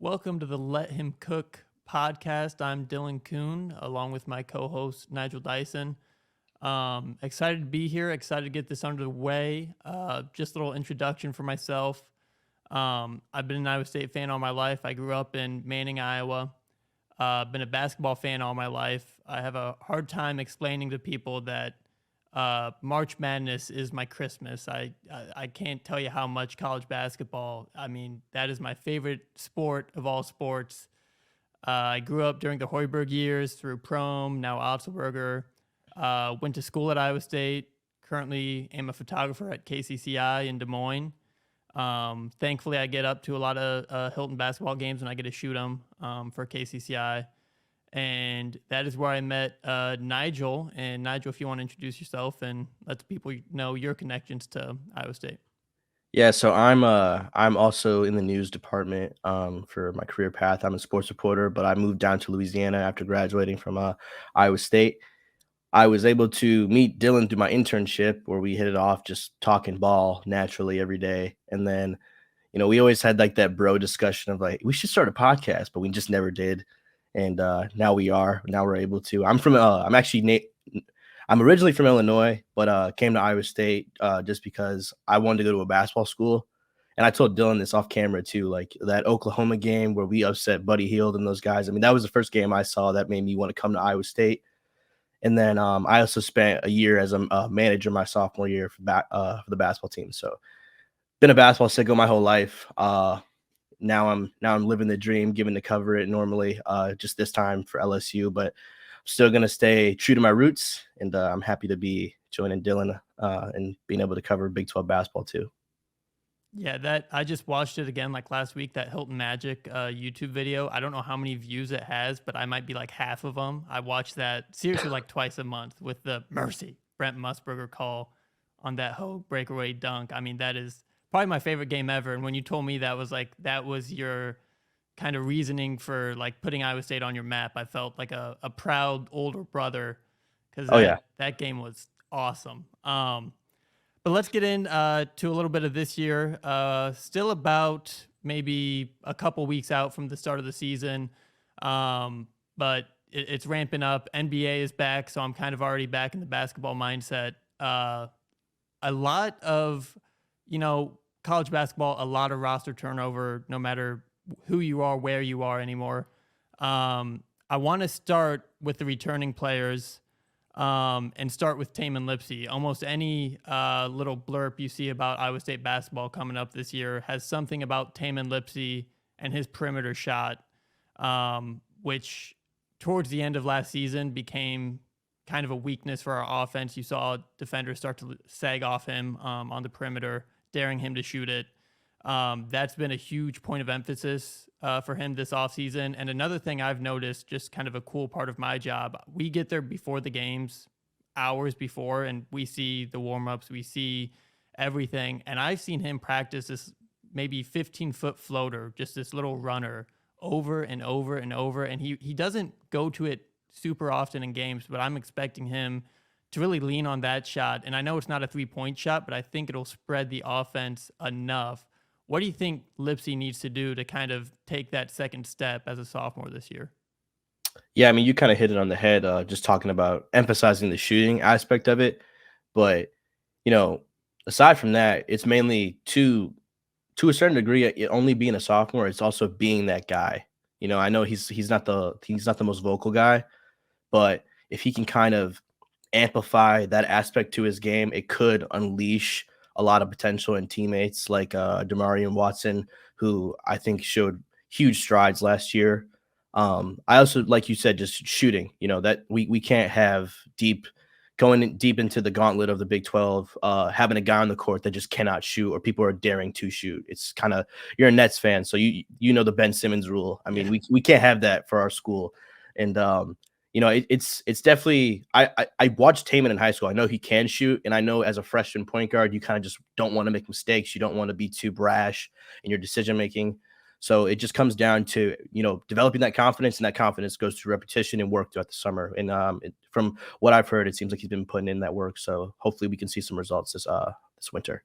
Welcome to the Let Him Cook podcast. I'm Dylan Coon, along with my co-host Nigel Dyson. Excited to be here. Excited to get this under the way. Just a little introduction for myself. I've been an Iowa State fan all my life. I grew up in Manning, Iowa. Been a basketball fan all my life. I have a hard time explaining to people that March Madness is my Christmas. I can't tell you how much college basketball. I mean, that is my favorite sport of all sports. I grew up during the Hoiberg years through Prom, now Otzelberger. Went to school at Iowa State. Currently, am a photographer at KCCI in Des Moines. Thankfully, I get up to a lot of Hilton basketball games when I get to shoot them for KCCI. And that is where I met Nigel. And Nigel, if you want to introduce yourself and let the people know your connections to Iowa State. Yeah, so I'm also in the news department for my career path. I'm a sports reporter, but I moved down to Louisiana after graduating from Iowa State. I was able to meet Dylan through my internship where we hit it off just talking ball naturally every day. And then, we always had like that bro discussion of like we should start a podcast, but we just never did. And now we are. Now we're able to. I'm originally from Illinois, but came to Iowa State just because I wanted to go to a basketball school. And I told Dylan this off camera too, like that Oklahoma game where we upset Buddy Hield and those guys. I mean, that was the first game I saw that made me want to come to Iowa State. And then I also spent a year as a manager my sophomore year for the basketball team. So been a basketball sicko my whole life. Now I'm living the dream, given to cover it normally, just this time for LSU, but I'm still gonna stay true to my roots, and I'm happy to be joining Dylan and being able to cover Big 12 basketball too. Yeah, that I just watched it again like last week, that Hilton Magic YouTube video. I don't know how many views it has, but I might be like half of them. I watch that seriously like twice a month with the Mercy Brent Musburger call on that whole breakaway dunk. I mean, that is probably my favorite game ever. And when you told me that was your kind of reasoning for like putting Iowa State on your map, I felt like a proud older brother because Oh yeah. that game was awesome. But let's get in to a little bit of this year. Still about maybe a couple weeks out from the start of the season, but it's ramping up. NBA is back, so I'm kind of already back in the basketball mindset. A lot of, college basketball, a lot of roster turnover, no matter who you are, where you are anymore. I want to start with the returning players. And start with Tamin Lipsey. Almost any little blurb you see about Iowa State basketball coming up this year has something about Tamin Lipsey and his perimeter shot, which towards the end of last season became kind of a weakness for our offense. You saw defenders start to sag off him on the perimeter, daring him to shoot it. That's been a huge point of emphasis for him this offseason. And another thing I've noticed, just kind of a cool part of my job, we get there before the games, hours before, and we see the warm-ups, we see everything. And I've seen him practice this maybe 15-foot floater, just this little runner, over and over and over. And he doesn't go to it super often in games, but I'm expecting him to really lean on that shot. And I know it's not a three-point shot, but I think it'll spread the offense enough. What do you think Lipsey needs to do to kind of take that second step as a sophomore this year? Yeah, I mean, you kind of hit it on the head, just talking about emphasizing the shooting aspect of it. But, you know, aside from that, it's mainly to a certain degree, it only being a sophomore, it's also being that guy. I know he's not the most vocal guy, but if he can kind of amplify that aspect to his game, it could unleash a lot of potential in teammates like Demarion Watson, who I think showed huge strides last year. I also, like you said, just shooting. That we can't have going deep into the gauntlet of the Big 12, having a guy on the court that just cannot shoot or people are daring to shoot. It's kind of, you're a Nets fan, so you know the Ben Simmons rule. I mean, we can't have that for our school. And it's definitely I watched Taman in high school. I know he can shoot, and I know as a freshman point guard, you kind of just don't want to make mistakes. You don't want to be too brash in your decision making. So it just comes down to developing that confidence, and that confidence goes through repetition and work throughout the summer. And from what I've heard, it seems like he's been putting in that work. So hopefully we can see some results this winter.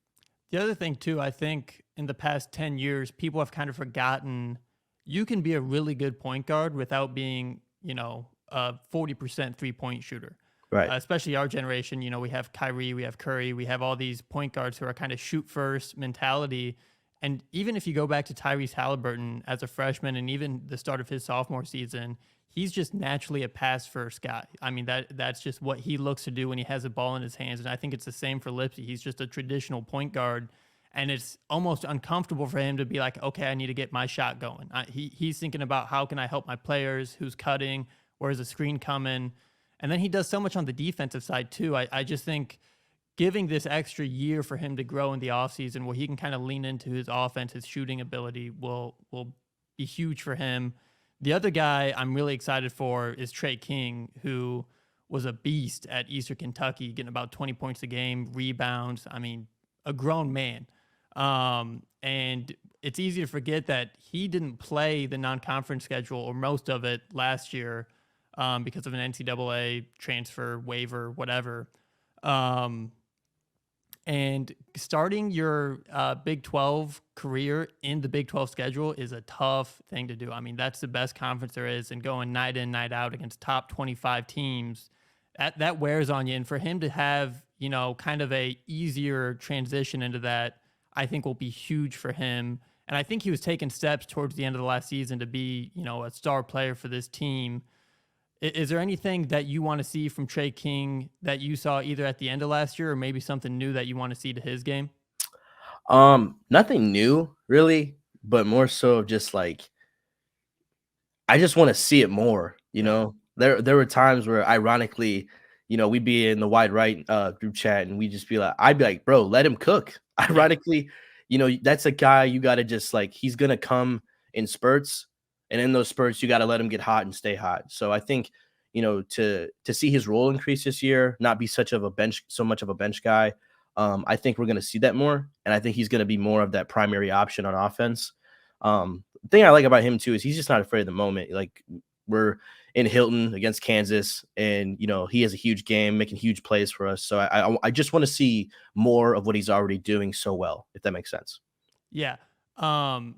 The other thing too, I think in the past 10 years, people have kind of forgotten you can be a really good point guard without being, a 40% 3-point shooter. Right. Especially our generation, we have Kyrie, we have Curry, we have all these point guards who are kind of shoot first mentality. And even if you go back to Tyrese Halliburton as a freshman and even the start of his sophomore season, he's just naturally a pass first guy. I mean, that's just what he looks to do when he has a ball in his hands. And I think it's the same for Lipsy. He's just a traditional point guard. And it's almost uncomfortable for him to be like, okay, I need to get my shot going. He's thinking about how can I help my players, who's cutting, where's the screen coming. And then he does so much on the defensive side too. I just think giving this extra year for him to grow in the offseason where he can kind of lean into his offense, his shooting ability will be huge for him. The other guy I'm really excited for is Trey King, who was a beast at Eastern Kentucky, getting about 20 points a game, rebounds. I mean, a grown man. And it's easy to forget that he didn't play the non-conference schedule or most of it last year because of an NCAA transfer, waiver, whatever. And starting your Big 12 career in the Big 12 schedule is a tough thing to do. I mean, that's the best conference there is, and going night in, night out against top 25 teams, that wears on you. And for him to have, kind of a easier transition into that, I think will be huge for him. And I think he was taking steps towards the end of the last season to be, a star player for this team. Is there anything that you want to see from Trey King that you saw either at the end of last year or maybe something new that you want to see to his game? Nothing new really, but more so just like I just want to see it more, you know. There were times where ironically, we'd be in the wide right group chat and we'd just be like, I'd be like, bro, let him cook. Ironically, that's a guy you gotta just like he's gonna come in spurts. And in those spurts, you got to let him get hot and stay hot. So I think, to see his role increase this year, not be so much of a bench guy. I think we're going to see that more. And I think he's going to be more of that primary option on offense. The thing I like about him too, is he's just not afraid of the moment. Like we're in Hilton against Kansas and, he has a huge game, making huge plays for us. So I just want to see more of what he's already doing so well, if that makes sense. Yeah. And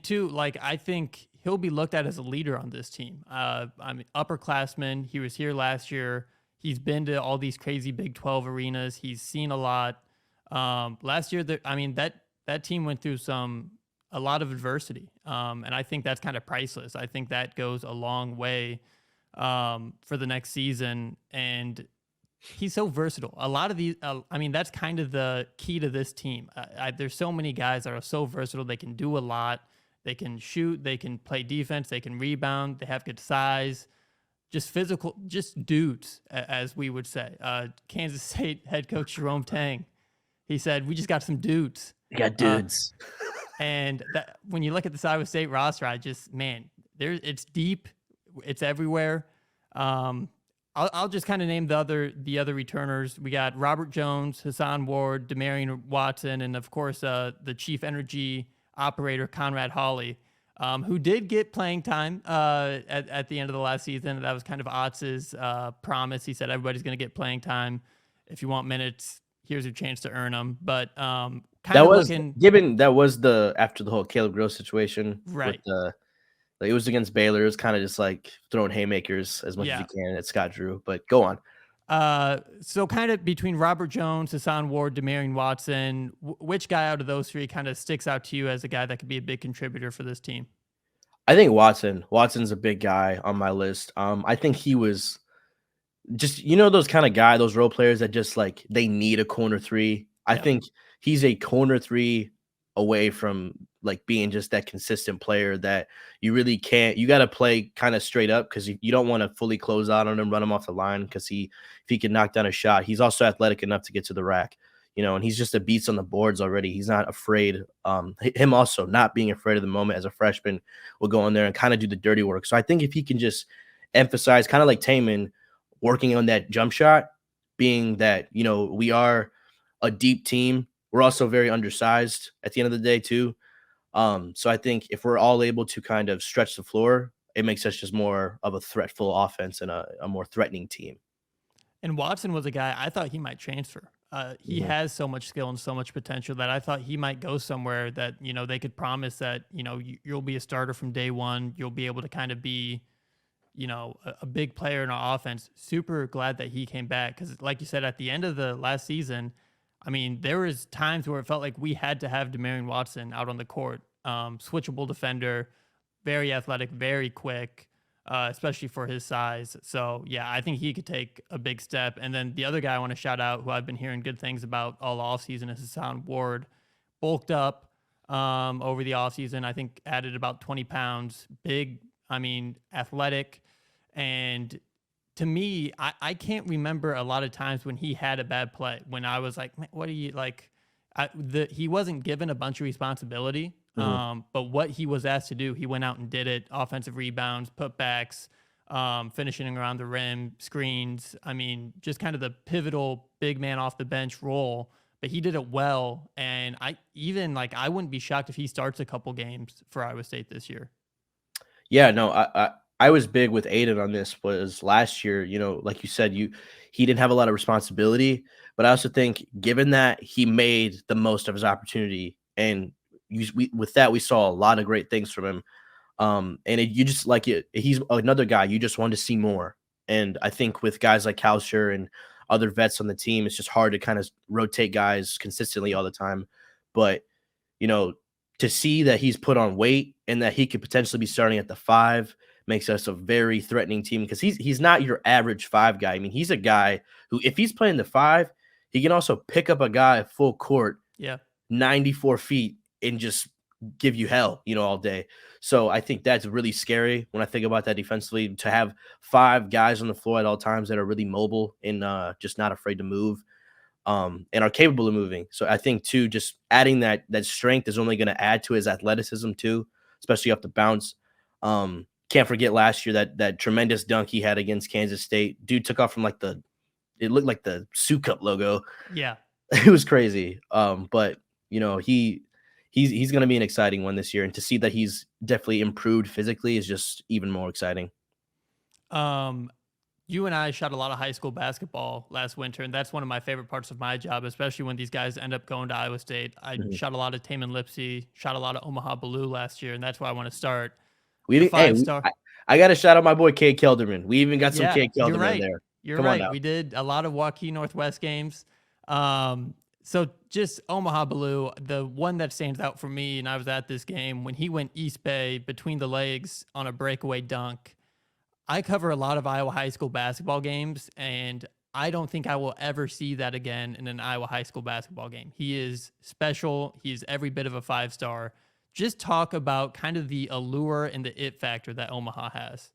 two, like, I think he'll be looked at as a leader on this team. I mean, upperclassman. He was here last year. He's been to all these crazy Big 12 arenas. He's seen a lot. Last year, that team went through a lot of adversity. And I think that's kind of priceless. I think that goes a long way for the next season. And he's so versatile. A lot of these, that's kind of the key to this team. There's so many guys that are so versatile. They can do a lot. They can shoot, they can play defense, they can rebound, they have good size, just physical, just dudes, as we would say. Kansas State head coach Jerome Tang, he said, we just got some dudes. We got dudes. And when you look at the Iowa State roster, it's deep, it's everywhere. I'll just kind of name the other returners. We got Robert Jones, Hassan Ward, Demarion Watson, and of course the chief energy operator Conrad Hawley, who did get playing time at the end of the last season. That was kind of Otz's promise. He said everybody's going to get playing time. If you want minutes, here's your chance to earn them. But after the whole Caleb Gross situation, right? It was against Baylor. It was kind of just like throwing haymakers as much as you can at Scott Drew. But go on. So kind of between Robert Jones, Hassan Ward, Demarion Watson, which guy out of those three kind of sticks out to you as a guy that could be a big contributor for this team? I think Watson. Watson's a big guy on my list. I think he was just, those kind of guy, those role players that just like they need a corner three. I think he's a corner three away from like being just that consistent player that you really can't. You got to play kind of straight up because you don't want to fully close out on him, run him off the line because if he can knock down a shot, he's also athletic enough to get to the rack, and he's just a beast on the boards already. He's not afraid. Him also not being afraid of the moment as a freshman will go in there and kind of do the dirty work. So I think if he can just emphasize kind of like Taman working on that jump shot, being that, we are a deep team. We're also very undersized at the end of the day too. So I think if we're all able to kind of stretch the floor, it makes us just more of a threatful offense and a more threatening team. And Watson was a guy I thought he might transfer. he has so much skill and so much potential that I thought he might go somewhere that, they could promise that, you'll be a starter from day one. You'll be able to kind of be, a big player in our offense. Super glad that he came back because, like you said, at the end of the last season, I mean, there was times where it felt like we had to have Demarion Watson out on the court. Switchable defender, very athletic, very quick, especially for his size. So, yeah, I think he could take a big step. And then the other guy I want to shout out, who I've been hearing good things about all offseason, is Hassan Ward. Bulked up over the offseason. I think added about 20 pounds. Big, I mean, athletic. And to me, I can't remember a lot of times when he had a bad play, when I was like, man, what are you like? He wasn't given a bunch of responsibility, but what he was asked to do, he went out and did it. Offensive rebounds, putbacks, finishing around the rim, screens. I mean, just kind of the pivotal big man off the bench role. But he did it well, and I wouldn't be shocked if he starts a couple games for Iowa State this year. Yeah, no, I was big with Aiden on this. Was last year, like you said, he didn't have a lot of responsibility, but I also think given that he made the most of his opportunity, and with that we saw a lot of great things from him. And he's another guy you just want to see more. And I think with guys like Kalsher and other vets on the team, it's just hard to kind of rotate guys consistently all the time. But to see that he's put on weight and that he could potentially be starting at the 5 makes us a very threatening team, because he's not your average 5 guy. I mean, he's a guy who, if he's playing the 5, he can also pick up a guy at full court, 94 feet, and just give you hell, all day. So I think that's really scary when I think about that defensively, to have 5 guys on the floor at all times that are really mobile and just not afraid to move. And are capable of moving. So I think too, just adding that strength is only going to add to his athleticism too, especially off the bounce. Can't forget last year that tremendous dunk he had against Kansas State. Dude took off from it looked like the Sioux Cup logo. Yeah, it was crazy. But he's going to be an exciting one this year, and to see that he's definitely improved physically is just even more exciting. You and I shot a lot of high school basketball last winter, and that's one of my favorite parts of my job, especially when these guys end up going to Iowa State. I shot a lot of Taman Lipsey, shot a lot of Omaha Blue last year, and that's where I want to start. I got to shout out my boy Cade Kelderman. We even got some Cade Kelderman there. You're right. We did a lot of Waukee Northwest games. So just Omaha Blue, the one that stands out for me, and I was at this game, when he went East Bay between the legs on a breakaway dunk. I cover a lot of Iowa high school basketball games, and I don't think I will ever see that again in an Iowa high school basketball game. He is special. He's every bit of a 5-star. Just talk about kind of the allure and the it factor that Omaha has.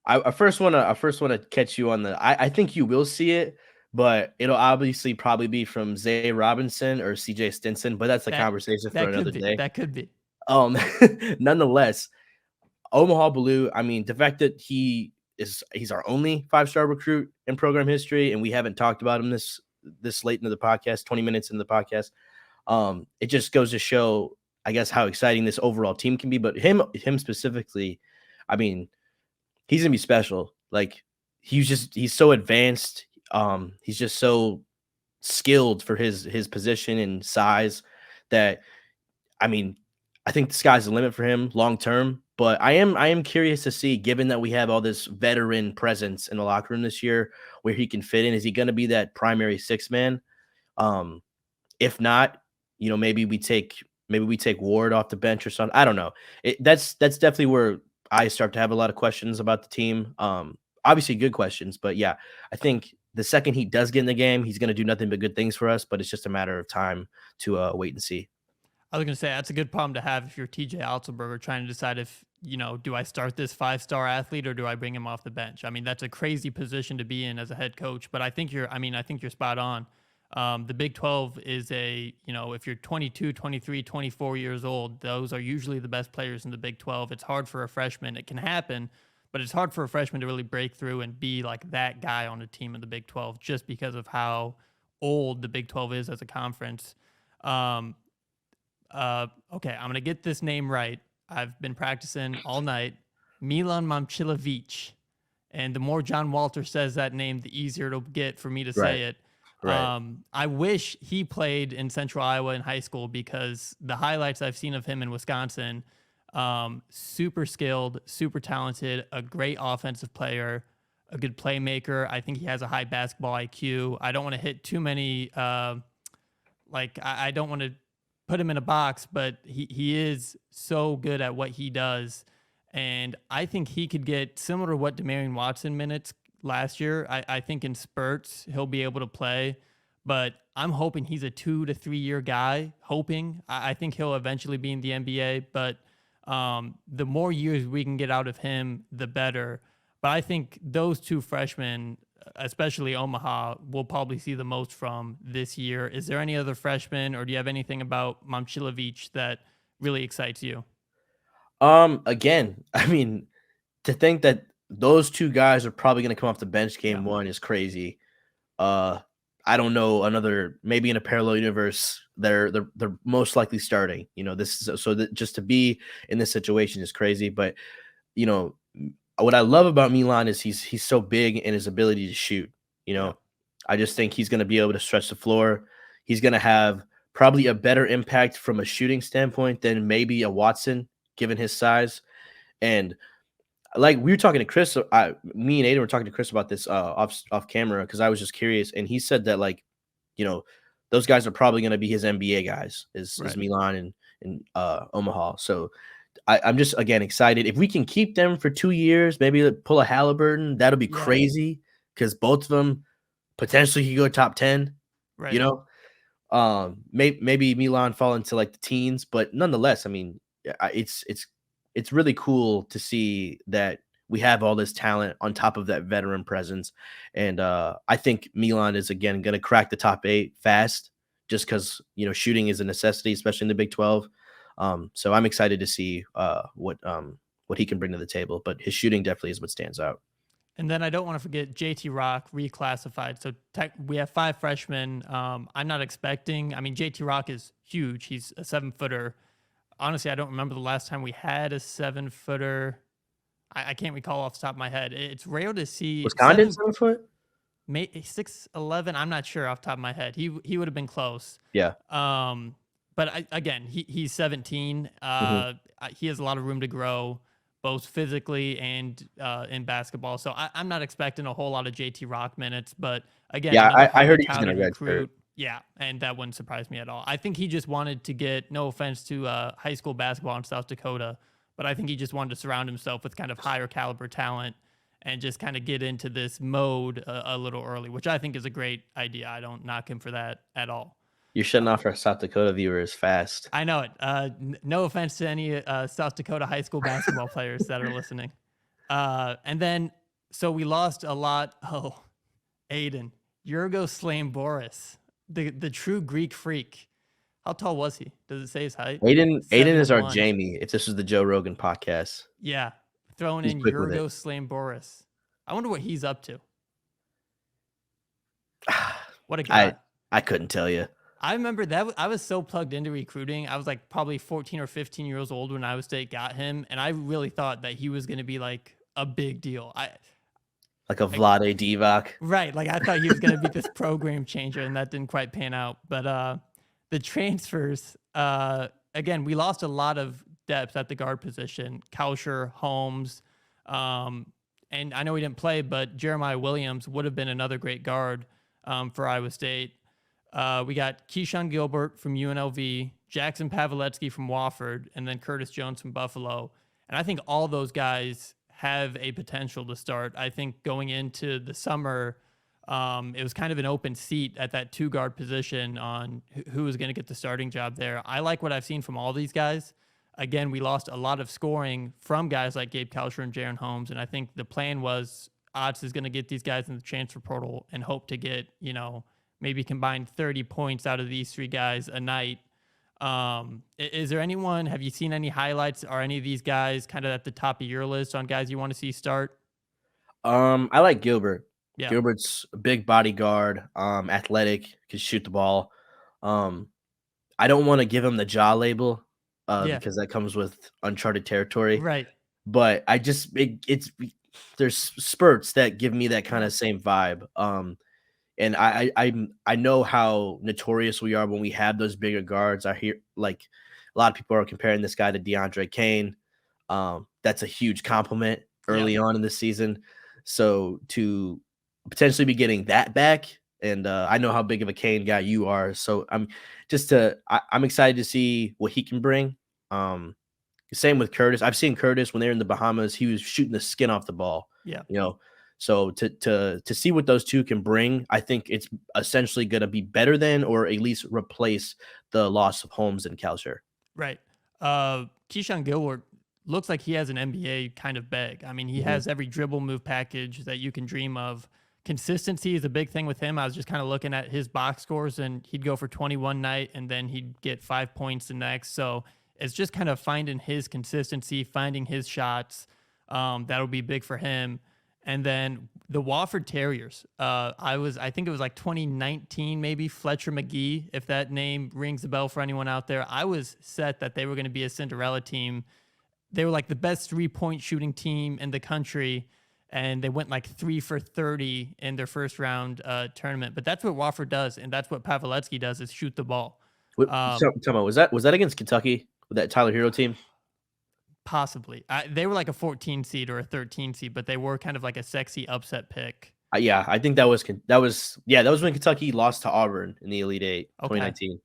I first want to catch you on I think you will see it, but it'll obviously probably be from Zay Robinson or CJ Stinson, but that's a conversation for another day. That could be. Nonetheless, Omaha Blue, I mean, the fact that he's our only 5-star recruit in program history, and we haven't talked about him this late into the podcast, 20 minutes into the podcast. It just goes to show, I guess, how exciting this overall team can be. But him specifically, I mean, he's gonna be special. Like, he's so advanced. He's just so skilled for his position and size that, I mean, I think the sky's the limit for him long term. But I am curious to see, given that we have all this veteran presence in the locker room this year, where he can fit in. Is he going to be that primary 6-man? If not, maybe we take Ward off the bench or something. I don't know. That's definitely where I start to have a lot of questions about the team. Obviously good questions, but yeah, I think the second he does get in the game, he's going to do nothing but good things for us. But it's just a matter of time to wait and see. I was going to say, that's a good problem to have if you're TJ Altenberger trying to decide if, do I start this 5-star athlete or do I bring him off the bench? I mean, that's a crazy position to be in as a head coach, but I think you're spot on. The Big 12 is if you're 22, 23, 24 years old, those are usually the best players in the Big 12. It's hard for a freshman. It can happen, but it's hard for a freshman to really break through and be like that guy on a team in the Big 12 just because of how old the Big 12 is as a conference. Okay, I'm going to get this name right. I've been practicing all night. Milan Momcilovic. And the more John Walter says that name, the easier it'll get for me to say it. Right. I wish he played in Central Iowa in high school because the highlights I've seen of him in Wisconsin, super skilled, super talented, a great offensive player, a good playmaker. I think he has a high basketball IQ. I don't want to hit too many, I don't want to put him in a box, but he is so good at what he does. And I think he could get similar to what Demarion Watson minutes last year. I think in spurts he'll be able to play, but I'm hoping he's a 2 to 3 year guy. I think he'll eventually be in the NBA, but the more years we can get out of him, the better. But I think those two freshmen, especially Omaha, will probably see the most from this year. Is there any other freshmen, or do you have anything about Momcilovic that really excites you? Again, I mean, to think that those two guys are probably going to come off the bench Yeah, game one is crazy. Uh, I don't know another maybe in a parallel universe they're most likely starting. This is so that just to be in this situation is crazy. But you know what I love about Milan is he's so big in his ability to shoot. You yeah, know, I just think he's going to be able to stretch the floor. He's going to have probably a better impact from a shooting standpoint than maybe a Watson, given his size. And like we were talking to Chris, me and Aiden were talking to Chris about this off camera because I was just curious, and he said that you know, those guys are probably going to be his NBA guys, is right. Milan and Omaha. So I'm just again excited if we can keep them for 2 years, maybe pull a Halliburton, that'll be Yeah, crazy because both of them potentially could go top 10. You right. know, maybe Milan fall into like the teens, but nonetheless, I mean, it's really cool to see that we have all this talent on top of that veteran presence, and I think Milan is again going to crack the top 8 fast, just because shooting is a necessity, especially in the Big 12. So I'm excited to see what he can bring to the table, but his shooting definitely is what stands out. And then I don't want to forget JT Rock reclassified. So we have 5 freshmen. I'm not expecting. I mean, JT Rock is huge. He's a 7 footer. Honestly, I don't remember the last time we had a 7 footer. I can't recall off the top of my head. It's rare to see Wisconsin 7 foot. 6'11". I'm not sure off the top of my head. He would have been close. Yeah. But again, he's 17. Mhm. He has a lot of room to grow, both physically and in basketball. So I'm not expecting a whole lot of JT Rock minutes. But again, Yeah, another I highly heard he's gonna touted redshirt. recruit. Yeah, and that wouldn't surprise me at all. I think he just wanted to get, no offense to high school basketball in South Dakota, but I think he just wanted to surround himself with kind of higher caliber talent and just kind of get into this mode a little early, which I think is a great idea. I don't knock him for that at all. You're shutting off our South Dakota viewers fast. I know it. No offense to any South Dakota high school basketball players that are listening. And then, so we lost a lot. Oh, Aiden, Yorgos Slamboris, the true Greek freak. How tall was he? Does it say his height? Aiden is our 7'1". Jamie. If this was the Joe Rogan podcast, Yeah, throwing he's in quick with it. Yorgos Slamboris. I wonder what he's up to. What a guy. I couldn't tell you. I remember that I was so plugged into recruiting. I was like probably 14 or 15 years old when Iowa State got him, and I really thought that he was going to be like a big deal. Like a Vlade Divac. Right, like I thought he was going to be this program changer, and that didn't quite pan out. But the transfers, again, we lost a lot of depth at the guard position. Kauscher, Holmes, and I know he didn't play, but Jeremiah Williams would have been another great guard for Iowa State. We got Keyshawn Gilbert from UNLV, Jackson Pavletsky from Wofford, and then Curtis Jones from Buffalo. And I think all those guys have a potential to start. I think going into the summer, it was kind of an open seat at that 2 guard position on who was going to get the starting job there. I like what I've seen from all these guys. Again, we lost a lot of scoring from guys like Gabe Kalsher and Jaron Holmes, and I think the plan was Otts is going to get these guys in the transfer portal and hope to get, maybe combine 30 points out of these 3 guys a night. Is there anyone, have you seen any highlights? Are any of these guys kind of at the top of your list on guys you want to see start? I like Gilbert. Yeah. Gilbert's a big bodyguard, athletic, can shoot the ball. I don't want to give him the jaw label Yeah. because that comes with uncharted territory. Right. But I just there's spurts that give me that kind Yeah. of same vibe. And I know how notorious we are when we have those bigger guards. I hear like a lot of people are comparing this guy to DeAndre Kane. That's a huge compliment Yeah. early on in the season. So to potentially be getting that back, and I know how big of a Kane guy you are. So I'm excited to see what he can bring. Um, Same with Curtis. I've seen Curtis when they're in the Bahamas. He was shooting the skin off the ball. Yeah. You know, so to see what those two can bring, I think it's essentially going to be better than, or at least replace the loss of Holmes and Kalsher. Right. Keyshawn Gilbert looks like he has an NBA kind of bag. I mean, he Mhm. has every dribble move package that you can dream of. Consistency is a big thing with him. I was just kind of looking at his box scores, and he'd go for 21 night, and then he'd get 5 points the next. So it's just kind of finding his consistency, finding his shots. That'll be big for him. And then the Wofford Terriers. I think it was like 2019, maybe Fletcher McGee, if that name rings a bell for anyone out there. I was set that they were going to be a Cinderella team. They were like the best 3-point shooting team in the country, and they went like 3 for 30 in their first round tournament. But that's what Wofford does, and that's what Pavlovetsky does, is shoot the ball. So, tell me, was that against Kentucky with that Tyler Hero team? Possibly. They were like a 14 seed or a 13 seed, but they were kind of like a sexy upset pick. Yeah, I think that was when Kentucky lost to Auburn in the Elite Eight, Okay. 2019.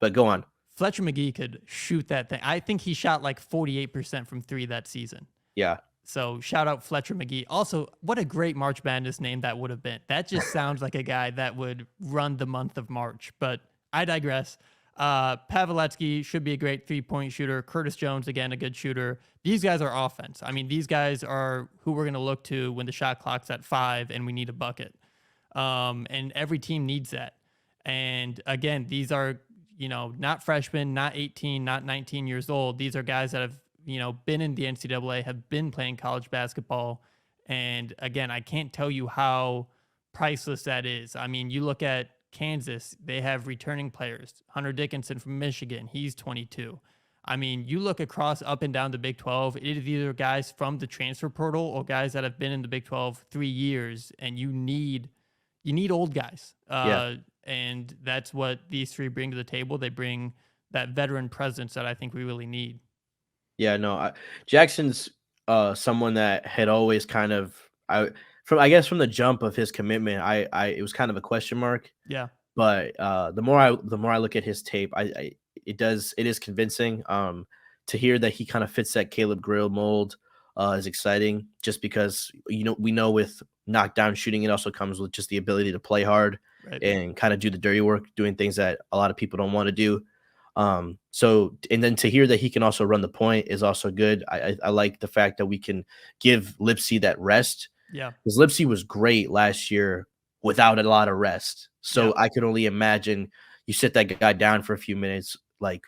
But go on. Fletcher McGee could shoot that thing. I think he shot like 48% from three that season. Yeah. So shout out Fletcher McGee. Also, what a great March Madness name that would have been. That just sounds like a guy that would run the month of March. But I digress. Pavlovetsky should be a great 3-point shooter. Curtis Jones, again, a good shooter. These guys are offense. I mean, these guys are who we're going to look to when the shot clock's at 5 and we need a bucket. And every team needs that. And again, these are, not freshmen, not 18, not 19 years old. These are guys that have, been in the NCAA, have been playing college basketball. And again, I can't tell you how priceless that is. I mean, you look at Kansas, they have returning players. Hunter Dickinson from Michigan, he's 22. I mean, you look across up and down the Big 12, it is either guys from the transfer portal or guys that have been in the Big 12 3 years, and you need old guys. Yeah. And that's what these three bring to the table. They bring that veteran presence that I think we really need. Yeah, no, Jackson's someone that had always kind of I guess from the jump of his commitment, it was kind of a question mark. Yeah. But the more I look at his tape, it is convincing. To hear that he kind of fits that Caleb Grill mold is exciting. Just because we know with knockdown shooting, it also comes with just the ability to play hard Right. and kind of do the dirty work, doing things that a lot of people don't want to do. So, and then to hear that he can also run the point is also good. I like the fact that we can give Lipsy that rest. Yeah. Because Lipsy was great last year without a lot of rest. So Yeah. I could only imagine you sit that guy down for a few minutes. Like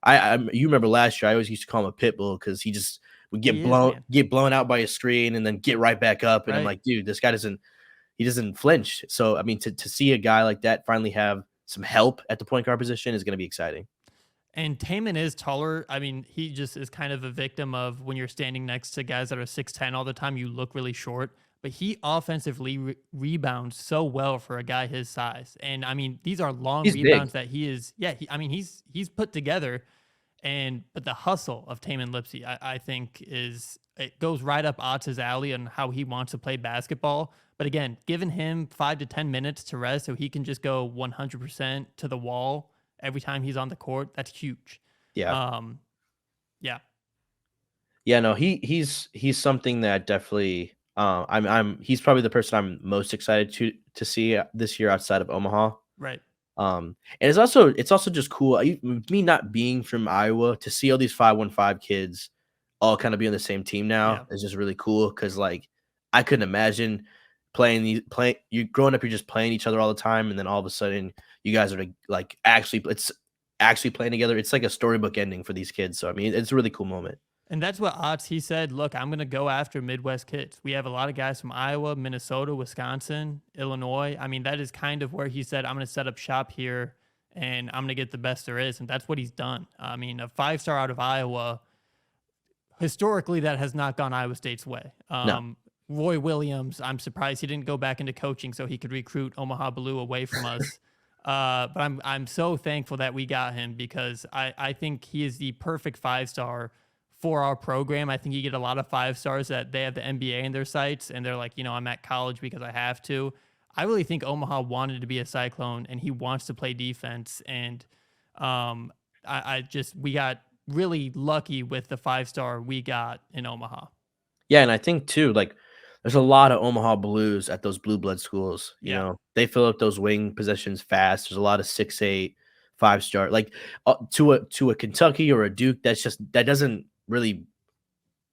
you remember last year, I always used to call him a pit bull because he just would get blown out by a screen and then get right back up. And I'm like, dude, this guy doesn't flinch. So, I mean, to see a guy like that finally have some help at the point guard position is going to be exciting. And Taman is taller. I mean, he just is kind of a victim of when you're standing next to guys that are 6'10" all the time, you look really short. But he offensively rebounds so well for a guy his size. And I mean, these are long rebounds that he is. Yeah, he's put together. But the hustle of Taman Lipsy, I think it goes right up Otz's alley on how he wants to play basketball. But again, giving him 5 to 10 minutes to rest so he can just go 100% to the wall every time he's on the court, that's huge. Yeah. Yeah. Yeah, no, he's something that definitely he's probably the person I'm most excited to see this year outside of Omaha. Right. And it's also just cool. Me not being from Iowa, to see all these 515 kids all kind of be on the same team now is just really cool. Because like I couldn't imagine you growing up, you're just playing each other all the time, and then all of a sudden you guys are like actually playing together. It's like a storybook ending for these kids. So I mean, it's a really cool moment. And that's what Otz, he said, look, I'm going to go after Midwest kids. We have a lot of guys from Iowa, Minnesota, Wisconsin, Illinois. I mean, that is kind of where he said, I'm going to set up shop here and I'm going to get the best there is. And that's what he's done. I mean, a 5-star out of Iowa, historically, that has not gone Iowa State's way. No. Roy Williams, I'm surprised he didn't go back into coaching so he could recruit Omaha Blue away from us. But I'm so thankful that we got him because I think he is the perfect 5-star for our program. I think you get a lot of 5-stars that they have the MBA in their sights and they're like, I'm at college because I have to. I really think Omaha wanted to be a Cyclone and he wants to play defense. And we got really lucky with the 5-star we got in Omaha. Yeah, and I think too, like there's a lot of Omaha Blues at those blue blood schools. Yeah. They fill up those wing possessions fast. There's a lot of 6'8", 5-star, like to a Kentucky or a Duke. That doesn't really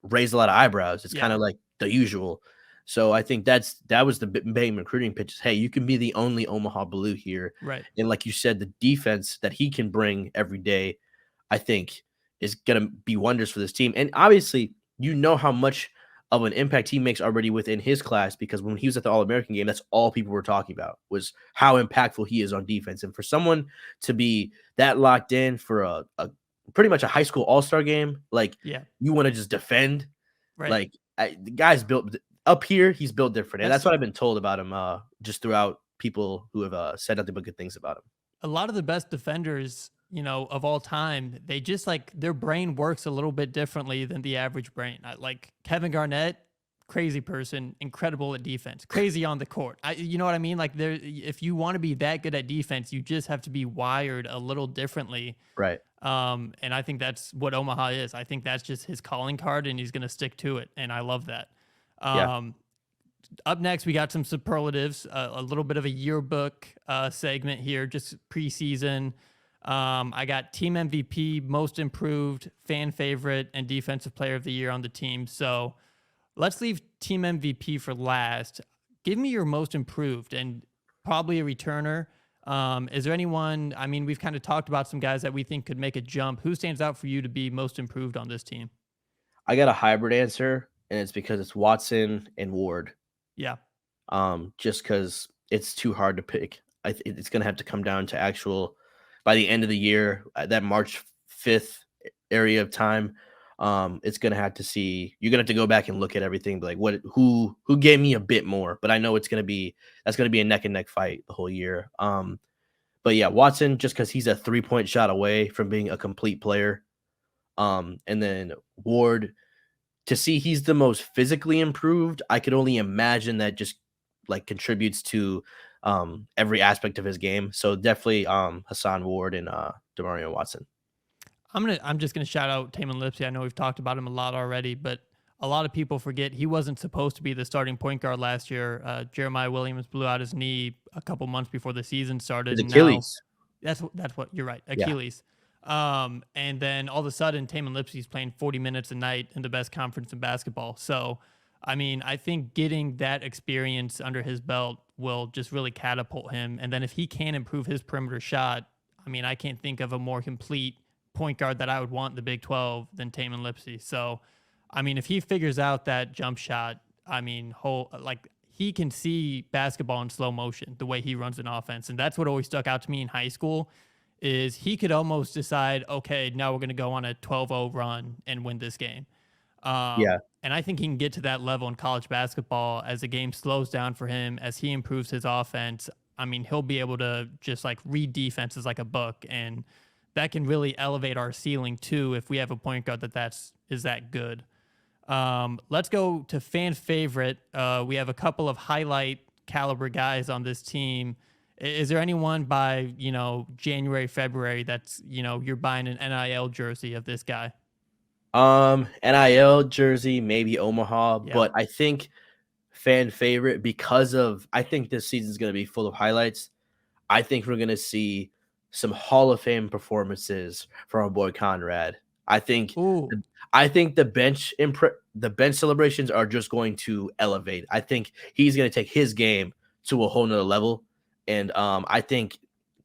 raise a lot of eyebrows. It's kind Yeah. of like the usual. So I think that was the main recruiting pitches. Hey, you can be the only Omaha Blue here, Right. and like you said, the defense that he can bring every day, I think, is gonna be wonders for this team. And obviously, how much of an impact he makes already within his class because when he was at the All-American game, that's all people were talking about was how impactful he is on defense. And for someone to be that locked in for a pretty much a high school all-star game, like you want to just defend, right. Like the guy's built up here. He's built different, and that's what I've been told about him. Just throughout people who have said nothing but good things about him. A lot of the best defenders, of all time, they just like their brain works a little bit differently than the average brain. Like Kevin Garnett, crazy person, incredible at defense, crazy on the court. You know what I mean? Like if you want to be that good at defense, you just have to be wired a little differently. Right. And I think that's what Omaha is. I think that's just his calling card and he's going to stick to it. And I love that. Up next, we got some superlatives, a little bit of a yearbook segment here, just preseason. I got team MVP, most improved, fan favorite, and defensive player of the year on the team. So let's leave team MVP for last. Give me your most improved and probably a returner. Is there anyone, we've kind of talked about some guys that we think could make a jump. Who stands out for you to be most improved on this team? I got a hybrid answer, and it's because it's Watson and Ward. Yeah. Just because it's too hard to pick. It's going to have to come down to actual by the end of the year, that March 5th area of time. It's going to have to see. You're going to have to go back and look at everything, like who gave me a bit more. But I know that's going to be a neck and neck fight the whole year. But yeah, Watson, just because he's a 3-point shot away from being a complete player. And then Ward, to see he's the most physically improved, I could only imagine that just like contributes to every aspect of his game. So definitely Hassan Ward and DeMario Watson. I'm just gonna shout out Tamin Lipsey. I know we've talked about him a lot already, but a lot of people forget he wasn't supposed to be the starting point guard last year. Jeremiah Williams blew out his knee a couple months before the season started. His Achilles. That's what you're right. Achilles. Yeah. And then all of a sudden, Tamin Lipsey's playing 40 minutes a night in the best conference in basketball. So, I think getting that experience under his belt will just really catapult him. And then if he can improve his perimeter shot, I can't think of a more complete point guard that I would want in the Big 12 than Tamin Lipsey. So, if he figures out that jump shot, he can see basketball in slow motion, the way he runs an offense. And that's what always stuck out to me in high school is he could almost decide, okay, now we're going to go on a 12-0 run and win this game. And I think he can get to that level in college basketball as the game slows down for him, as he improves his offense. He'll be able to just like read defenses like a book, and that can really elevate our ceiling too if we have a point guard is that good. Let's go to fan favorite. We have a couple of highlight caliber guys on this team. Is there anyone by, January, February that's, you're buying an NIL jersey of this guy? NIL jersey, maybe Omaha, but I think fan favorite because I think this season's going to be full of highlights. I think we're going to see some Hall of Fame performances from our boy Conrad. I think the bench celebrations are just going to elevate. I think he's going to take his game to a whole nother level. And I think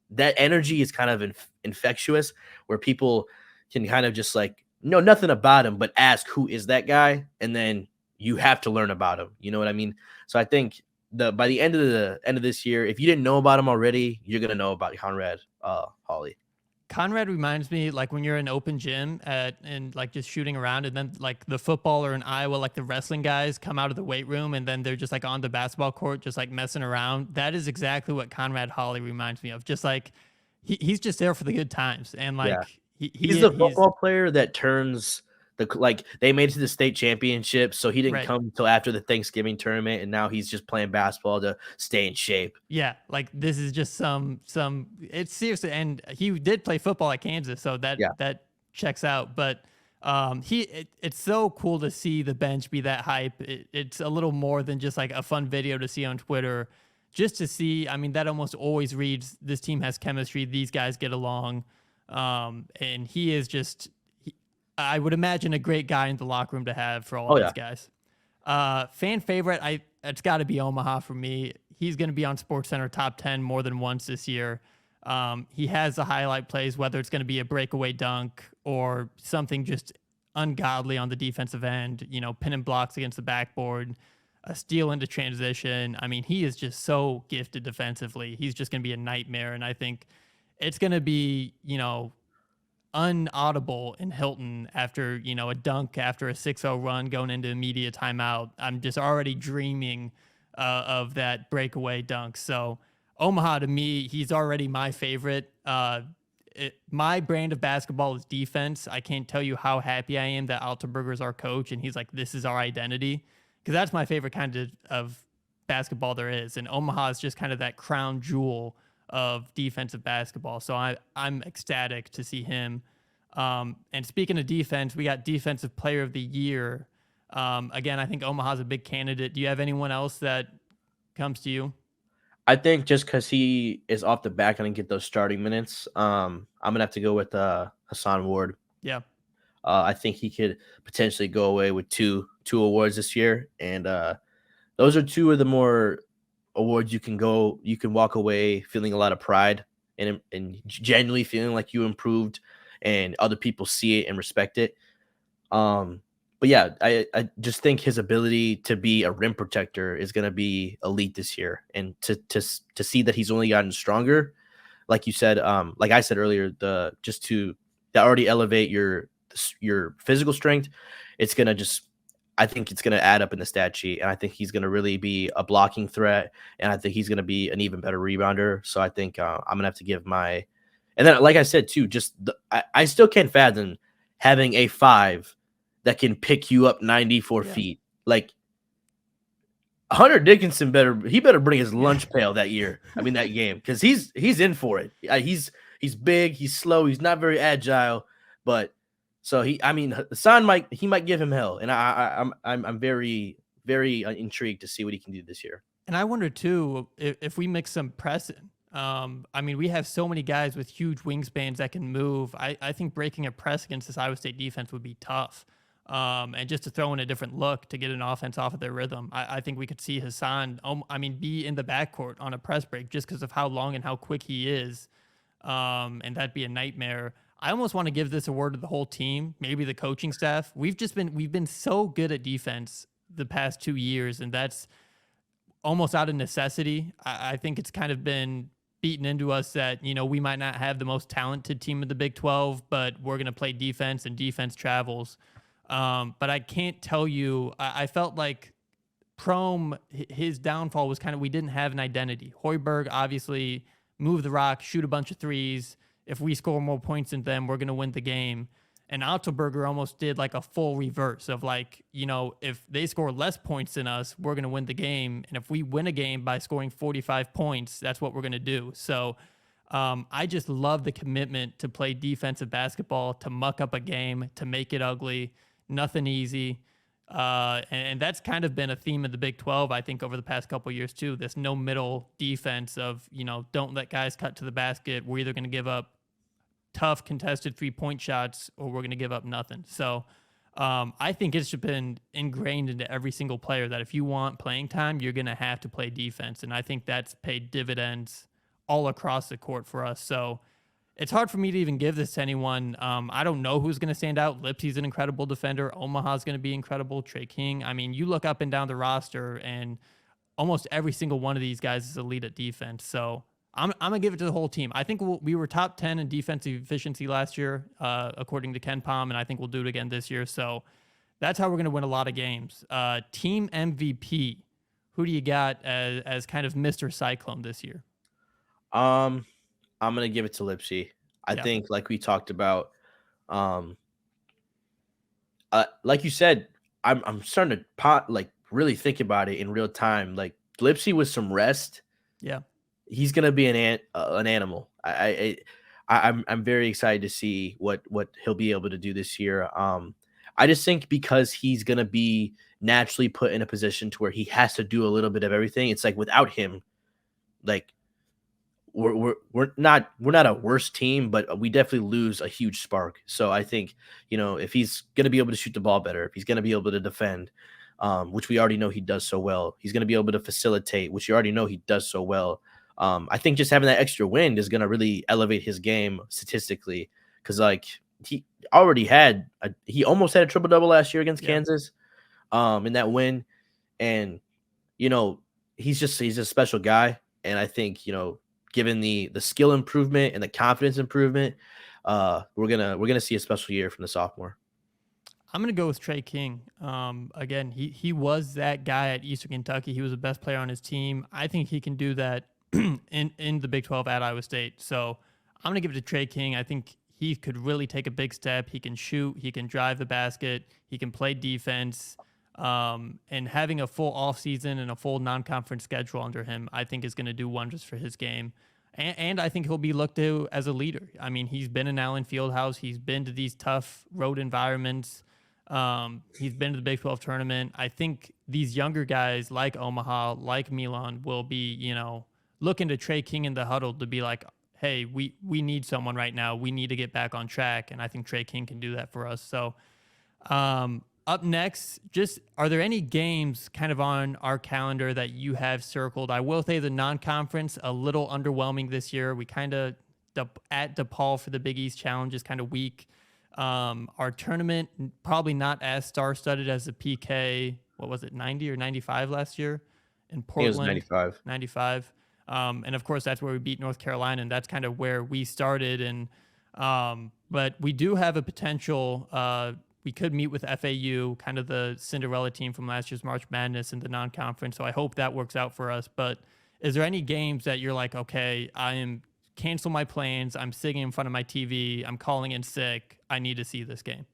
that energy is kind of infectious where people can kind of just like know nothing about him, but ask who is that guy? And then you have to learn about him. You know what I mean? So I think by the end of this year, if you didn't know about him already, you're going to know about Conrad Hawley. Conrad reminds me like when you're in open gym and like just shooting around, and then like the footballer in Iowa, like the wrestling guys come out of the weight room and then they're just like on the basketball court, just like messing around. That is exactly what Conrad Holly reminds me of. Just like he's just there for the good times, and Yeah. like He's the he's football player that turns like they made it to the state championship, so he didn't right. come until after the Thanksgiving tournament, and now he's just playing basketball to stay in shape. Yeah, like this is just some it's seriously, and he did play football at Kansas, so Yeah. that checks out. But it's so cool to see the bench be that hype. It's a little more than just like a fun video to see on Twitter. Just to see, I mean, that almost always reads this team has chemistry, these guys get along. And he is just I would imagine a great guy in the locker room to have for all Oh these yeah. guys. Fan favorite, it's got to be Omaha for me. He's going to be on SportsCenter top 10 more than once this year. He has the highlight plays, whether it's going to be a breakaway dunk or something just ungodly on the defensive end, you know, pinning blocks against the backboard, a steal into transition. I mean, he is just so gifted defensively. He's just going to be a nightmare. And I think it's going to be, you know, unaudible in Hilton after, you know, a dunk after a 6-0 run going into immediate timeout. I'm just already dreaming of that breakaway dunk. So Omaha, to me, he's already my favorite. My brand of basketball is defense. I can't tell you how happy I am that Altenberger is our coach and he's like, this is our identity, because that's my favorite kind of basketball there is. And Omaha is just kind of that crown jewel of defensive basketball. So I'm ecstatic to see him. And speaking of defense, we got Defensive Player of the Year. Again, I think Omaha's a big candidate. Do you have anyone else that comes to you? I think just because he is off the back and get those starting minutes, I'm gonna have to go with Hassan Ward. Yeah. I think he could potentially go away with two awards this year, and those are two of the more awards you can walk away feeling a lot of pride and genuinely feeling like you improved, and other people see it and respect it. But yeah, I just think his ability to be a rim protector is going to be elite this year, and to see that he's only gotten stronger, like you said, like I said earlier, to already elevate your physical strength, it's gonna just, I think it's gonna add up in the stat sheet, and I think he's gonna really be a blocking threat, and I think he's gonna be an even better rebounder. So I think I'm gonna have to give my, and then like I said too, just I still can't fathom having a 5 that can pick you up 94 feet. Like Hunter Dickinson better bring his lunch pail that year. I mean that game, because he's in for it. He's big, he's slow, he's not very agile, but so Hassan might give him hell, and I'm very intrigued to see what he can do this year. And I wonder too if we mix some pressing. I mean, we have so many guys with huge wingspans that can move. I think breaking a press against this Iowa State defense would be tough. And just to throw in a different look to get an offense off of their rhythm, I think we could see Hassan, be in the backcourt on a press break just because of how long and how quick he is. And that'd be a nightmare. I almost want to give this award to the whole team, maybe the coaching staff. We've been so good at defense the past 2 years, and that's almost out of necessity. I think it's kind of been beaten into us that, you know, we might not have the most talented team in the Big 12, but we're going to play defense and defense travels. But I can't tell you, I felt like Prom, his downfall was kind of, we didn't have an identity. Hoiberg obviously move the rock, shoot a bunch of threes. If we score more points than them, we're going to win the game. And Altenberger almost did like a full reverse of like, you know, if they score less points than us, we're going to win the game. And if we win a game by scoring 45 points, that's what we're going to do. So I just love the commitment to play defensive basketball, to muck up a game, to make it ugly. Nothing easy. And that's kind of been a theme of the Big 12, I think, over the past couple of years, too. This no middle defense of, you know, don't let guys cut to the basket. We're either going to give up tough contested 3-point shots or we're going to give up nothing. So I think it's been ingrained into every single player that if you want playing time, you're going to have to play defense. And I think that's paid dividends all across the court for us. So it's hard for me to even give this to anyone. I don't know who's going to stand out. Lipsy's an incredible defender. Omaha's going to be incredible. Trey King. I mean, you look up and down the roster, and almost every single one of these guys is elite at defense. So I'm gonna give it to the whole team. I think we were top 10 in defensive efficiency last year, according to Ken Palm, and I think we'll do it again this year. So that's how we're gonna win a lot of games. Team MVP. Who do you got as kind of Mr. Cyclone this year? Um, I'm gonna give it to Lipsy. I Yeah, think, like we talked about, um, like you said, I'm starting to like really think about it in real time. Like Lipsy with some rest, yeah. he's gonna be an animal. I'm very excited to see what he'll be able to do this year. I just think because he's gonna be naturally put in a position to where he has to do a little bit of everything. It's like without him, like we're not a worse team, but we definitely lose a huge spark. So I think, if he's going to be able to shoot the ball better, if he's going to be able to defend, which we already know he does so well, he's going to be able to facilitate, which you already know he does so well. I think just having that extra wind is going to really elevate his game statistically, because like he he almost had a triple double last year against Yeah. Kansas, in that win, and you know he's a special guy, and I think given the skill improvement and the confidence improvement, we're gonna see a special year from the sophomore. I'm gonna go with Trey King. Again, he was that guy at Eastern Kentucky. He was the best player on his team. I think he can do that in the Big 12 at Iowa State. So I'm gonna give it to Trey King. I think he could really take a big step. He can shoot. He can drive the basket. He can play defense. And having a full offseason and a full non-conference schedule under him, I think is going to do wonders for his game. And I think he'll be looked to as a leader. I mean, he's been in Allen Fieldhouse. He's been to these tough road environments. He's been to the Big 12 tournament. I think these younger guys like Omaha, like Milan, will be, looking to Trey King in the huddle to be like, hey, we need someone right now. We need to get back on track. And I think Trey King can do that for us. So up next, just are there any games kind of on our calendar that you have circled? I will say the non-conference a little underwhelming this year. We kind of at DePaul for the Big East Challenge is kind of weak. Our tournament probably not as star-studded as the PK. What was it, 90 or 95 last year in He was Portland? 95. 95. And of course, that's where we beat North Carolina, and that's kind of where we started. And but we do have a potential. We could meet with FAU, kind of the Cinderella team from last year's March Madness in the non-conference. So I hope that works out for us. But is there any games that you're like, okay, I am cancel my plans. I'm sitting in front of my TV. I'm calling in sick. I need to see this game.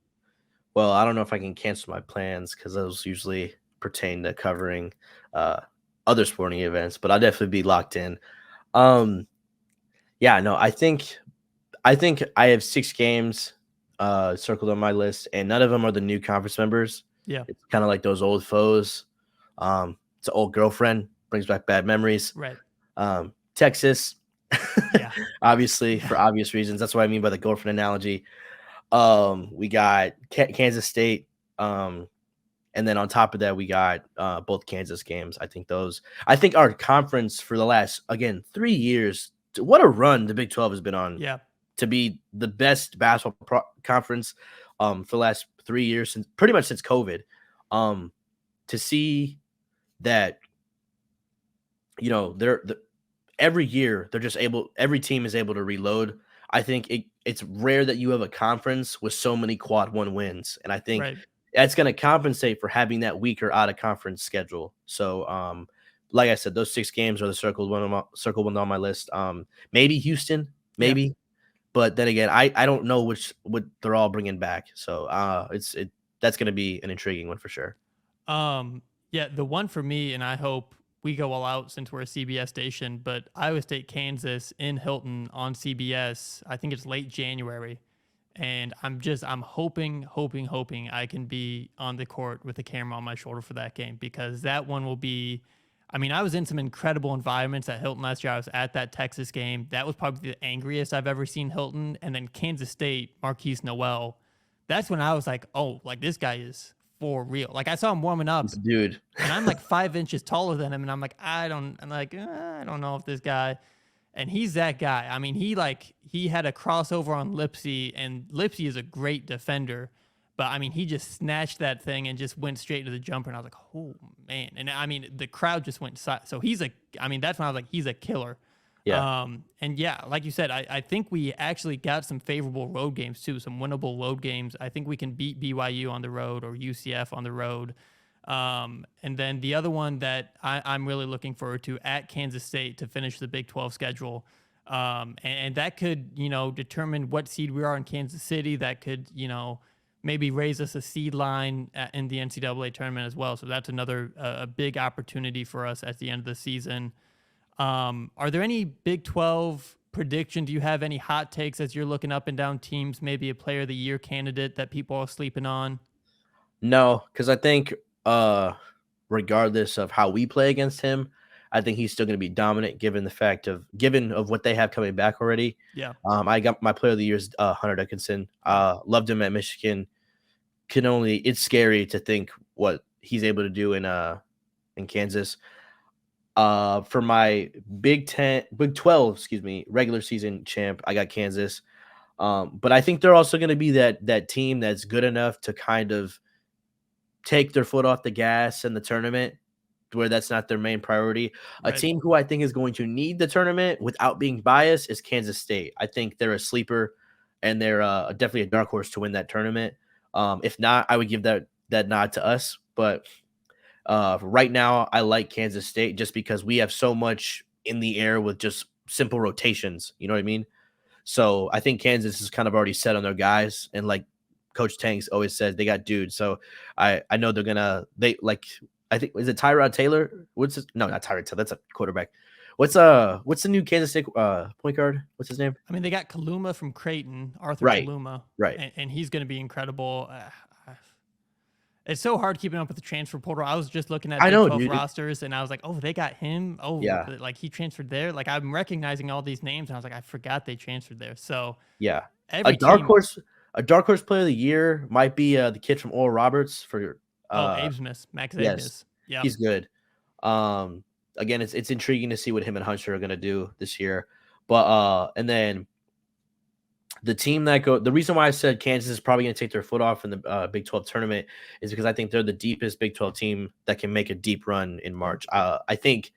Well, I don't know if I can cancel my plans because those usually pertain to covering uh, other sporting events, but I'll definitely be locked in. Um, yeah, no, I think I have 6 games circled on my list, and none of them are the new conference members. Yeah, It's kind of like those old foes. It's an old girlfriend, brings back bad memories. right. Texas, Yeah, obviously, for yeah, obvious reasons. That's what I mean by the girlfriend analogy. We got Kansas State. And then on top of that, we got both Kansas games. I think our conference for the last, again, 3 years, what a run the Big 12 has been on yeah, to be the best basketball conference for the last 3 years, since pretty much since COVID. To see that, every year every team is able to reload. I think it's rare that you have a conference with so many quad one wins, and I think right. that's going to compensate for having that weaker out of conference schedule. So, like I said, those 6 games are the circle one on my list. Maybe Houston, Yeah. maybe, but then again, I don't know what they're all bringing back. So, that's going to be an intriguing one for sure. Yeah, the one for me, and I hope we go all out since we're a CBS station, but Iowa State, Kansas in Hilton on CBS. I think it's late January. And I'm hoping I can be on the court with a camera on my shoulder for that game, because that one will be. I mean, I was in some incredible environments at Hilton last year. I was at that Texas game. That was probably the angriest I've ever seen Hilton. And then Kansas State, Marquise Noel. That's when I was like, oh, like this guy is for real. Like I saw him warming up, Dude, and I'm like 5 inches taller than him, and I'm like, I don't know if this guy. And he's that guy. I mean, he had a crossover on Lipsy, and Lipsy is a great defender. But I mean, he just snatched that thing and just went straight to the jumper, and I was like, oh man. And I mean, the crowd just went so I mean, that's when I was like, he's a killer. Yeah. And yeah, like you said, I think we actually got some favorable road games too, some winnable road games. I think we can beat BYU on the road or UCF on the road. And then the other one that I'm really looking forward to at Kansas State to finish the Big 12 schedule. And that could, determine what seed we are in Kansas City. That could, maybe raise us a seed line in the NCAA tournament as well. So that's another a big opportunity for us at the end of the season. Are there any Big 12 predictions? Do you have any hot takes as you're looking up and down teams, maybe a player of the year candidate that people are sleeping on? No, because I think regardless of how we play against him, I think he's still going to be dominant given of what they have coming back already. Yeah. I got my player of the year is Hunter Dickinson. Loved him at Michigan. It's scary to think what he's able to do in Kansas. For my Big 12, regular season champ, I got Kansas. But I think they're also going to be that team that's good enough to kind of take their foot off the gas in the tournament, where that's not their main priority. A Right. team who I think is going to need the tournament without being biased is Kansas State. I think they're a sleeper, and they're definitely a dark horse to win that tournament. If not, I would give that nod to us. But right now, I like Kansas State just because we have so much in the air with just simple rotations. You know what I mean? So I think Kansas is kind of already set on their guys, and like Coach Tanks always says, they got dudes. So I know I think, is it Tyrod Taylor? No, not Tyrod Taylor. That's a quarterback. What's the new Kansas State point guard? What's his name? I mean, they got Kaluma from Creighton, Arthur Right. Kaluma, Right. and he's going to be incredible. It's so hard keeping up with the transfer portal. I was just looking at I Big know, 12 dude. rosters, and I was like, oh, they got him. Oh, Yeah. like he transferred there. Like I'm recognizing all these names, and I was like, I forgot they transferred there. So Yeah. every A dark team, horse player of the year might be the kid from Oral Roberts for Abe Smith, Max yes. Abmas. Yeah, He's good. Again, it's intriguing to see what him and Hunter are gonna do this year. But and then the reason why I said Kansas is probably gonna take their foot off in the Big 12 tournament is because I think they're the deepest Big 12 team that can make a deep run in March. I think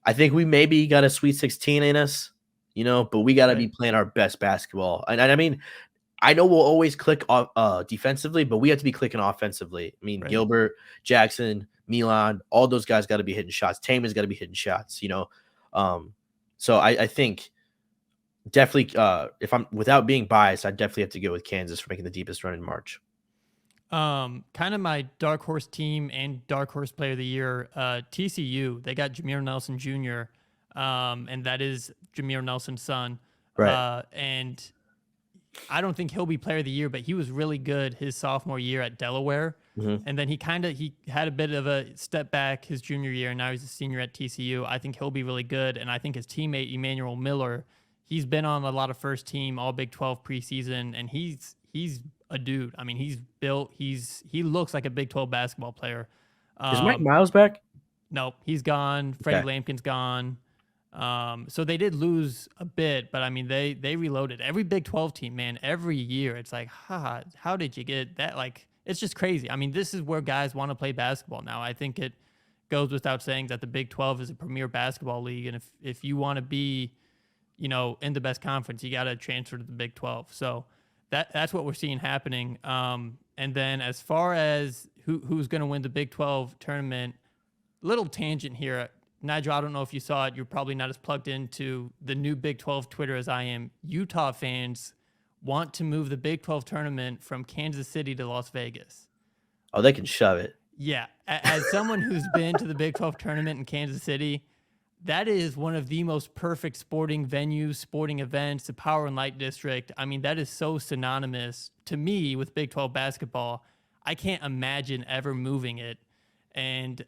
we maybe got a Sweet 16 in us, but we got to be playing our best basketball. And I mean, I know we'll always click defensively, but we have to be clicking offensively. I mean, Right. Gilbert, Jackson, Milan, all those guys got to be hitting shots. Taman's got to be hitting shots, So I think definitely, if I'm without being biased, I definitely have to go with Kansas for making the deepest run in March. Kind of my dark horse team and dark horse player of the year, TCU. They got Jameer Nelson Jr., and that is Jameer Nelson's son. Right. And I don't think he'll be player of the year, but he was really good his sophomore year at Delaware. Mhm. And then he had a bit of a step back his junior year, and now he's a senior at TCU. I think he'll be really good. And I think his teammate, Emmanuel Miller, he's been on a lot of first team all Big 12 preseason, and he's a dude. I mean, he's built. He looks like a Big 12 basketball player. Is Mike Miles back? Nope, he's gone. Freddie Okay. Lampkin's gone. So they did lose a bit, but I mean, they reloaded. Every Big 12 team, man, every year, it's like, how did you get that? Like, it's just crazy. I mean, this is where guys want to play basketball now. I think it goes without saying that the Big 12 is a premier basketball league, and if you want to be, in the best conference, you got to transfer to the Big 12. So that's what we're seeing happening. And then as far as who's going to win the Big 12 tournament, little tangent here. Nigel, I don't know if you saw it. You're probably not as plugged into the new Big 12 Twitter as I am. Utah fans want to move the Big 12 tournament from Kansas City to Las Vegas. Oh, they can shove it. Yeah. As someone who's been to the Big 12 tournament in Kansas City, that is one of the most perfect sporting venues, sporting events, the Power and Light District. I mean, that is so synonymous to me with Big 12 basketball. I can't imagine ever moving it. And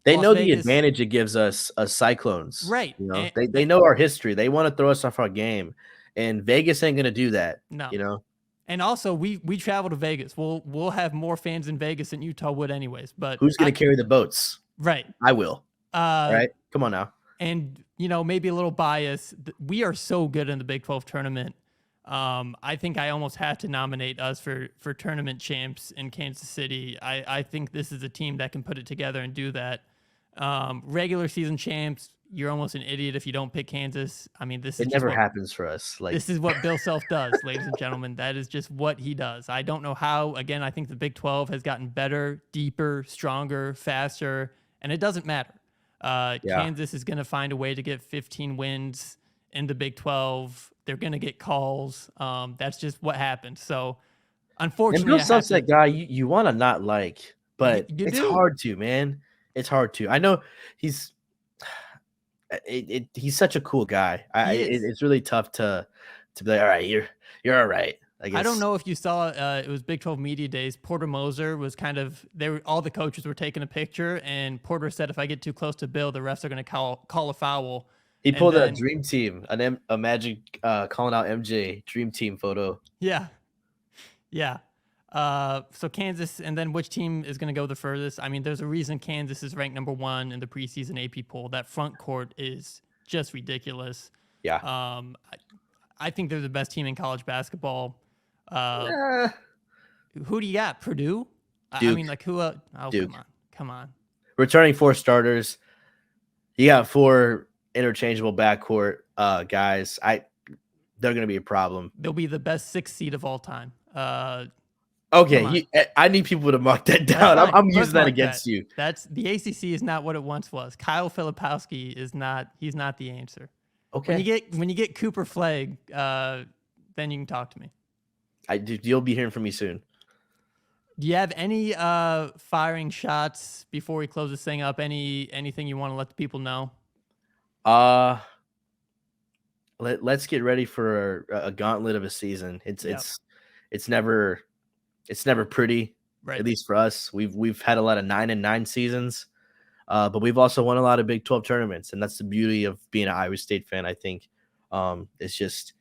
they Las know Vegas, the advantage it gives us as Cyclones. right? They know our history. They want to throw us off our game, and Vegas ain't gonna do that. No. And also, we travel to Vegas. We'll have more fans in Vegas than Utah would, anyways. But who's gonna carry the boats? Right. I will. All right, come on now. And maybe a little bias. We are so good in the Big 12 tournament. I think I almost have to nominate us for tournament champs in Kansas City. I think this is a team that can put it together and do that. Regular season champs, you're almost an idiot if you don't pick Kansas. I mean, It never happens for us. Like, this is what Bill Self does, ladies and gentlemen. That is just what he does. I don't know how. Again, I think the Big 12 has gotten better, deeper, stronger, faster, and it doesn't matter. yeah. Kansas is going to find a way to get 15 wins in the Big 12. They're going to get calls. That's just what happens. So, And unfortunately, Bill Self's that guy you want to not like, but you it's do. hard to, man. It's hard to. I know he's he's such a cool guy. He is. It's really tough to be like, all right, you're all right. I I don't guess know if you saw. It was Big 12 Media Days. Porter Moser was kind of all the coaches were taking a picture, and Porter said, "If I get too close to Bill, the refs are going to call a foul." he And pulled a then, dream team, a Magic calling out MJ dream team photo. yeah, yeah. So Kansas, and then which team is going to go the furthest? I mean, there's a reason Kansas is ranked number 1 in the preseason AP poll. That front court is just ridiculous. Yeah. I think they're the best team in college basketball. Eh, Who do you got? Purdue? I Duke. mean, like who? Oh, Duke. come on. Returning 4 starters. You got 4 interchangeable backcourt guys. They're gonna be a problem. They'll be the best 6th seed of all time. Okay, I need people to mark that down. I'm using that against you. That's the ACC is not what it once was. Kyle Filipowski is not. He's not the answer. Okay. When you get Cooper Flagg, then you can talk to me. You'll be hearing from me soon. Do you have any firing shots before we close this thing up? Anything you want to let the people know? Let's get ready for a gauntlet of a season. It's never pretty, Right. at least for us. We've had a lot of 9-9 seasons, but we've also won a lot of Big 12 tournaments, and that's the beauty of being an Iowa State fan. I think it's just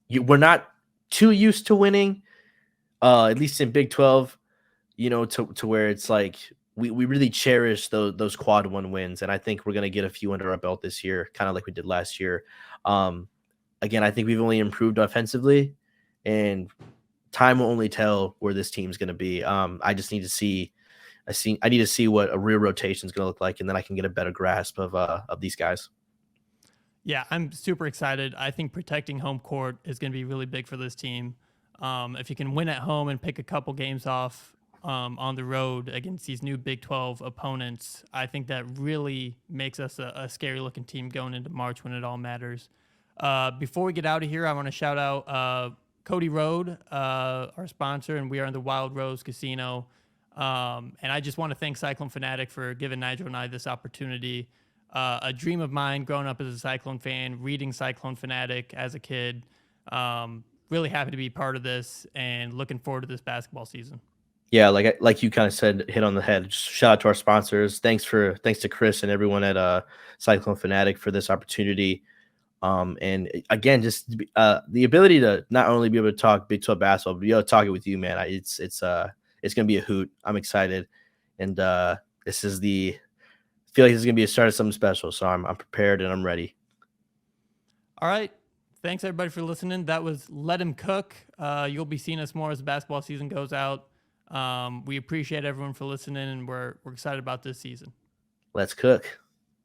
we're not too used to winning, at least in Big 12. To where it's like we really cherish those quad 1 wins, and I think we're gonna get a few under our belt this year, kind of like we did last year. Again, I think we've only improved offensively, and time will only tell where this team's going to be. I just need to see. I need to see what a real rotation is going to look like, and then I can get a better grasp of these guys. Yeah, I'm super excited. I think protecting home court is going to be really big for this team. If you can win at home and pick a couple games off on the road against these new Big 12 opponents, I think that really makes us a scary looking team going into March when it all matters. Before we get out of here, I want to shout out Cody Road, our sponsor, and we are in the Wild Rose Casino. And I just want to thank Cyclone Fanatic for giving Nigel and I this opportunity. A dream of mine growing up as a Cyclone fan, reading Cyclone Fanatic as a kid. Really happy to be part of this and looking forward to this basketball season. Yeah, like you kind of said, hit on the head. Just shout out to our sponsors. Thanks to Chris and everyone at Cyclone Fanatic for this opportunity. And again, just the ability to not only be able to talk Big 12 basketball, but be able to talk it with you, man. It's gonna be a hoot. I'm excited, and I feel like this is gonna be a start of something special. So I'm prepared and I'm ready. All right. Thanks everybody for listening. That was Let Him Cook. You'll be seeing us more as the basketball season goes out. We appreciate everyone for listening, and we're excited about this season. Let's cook.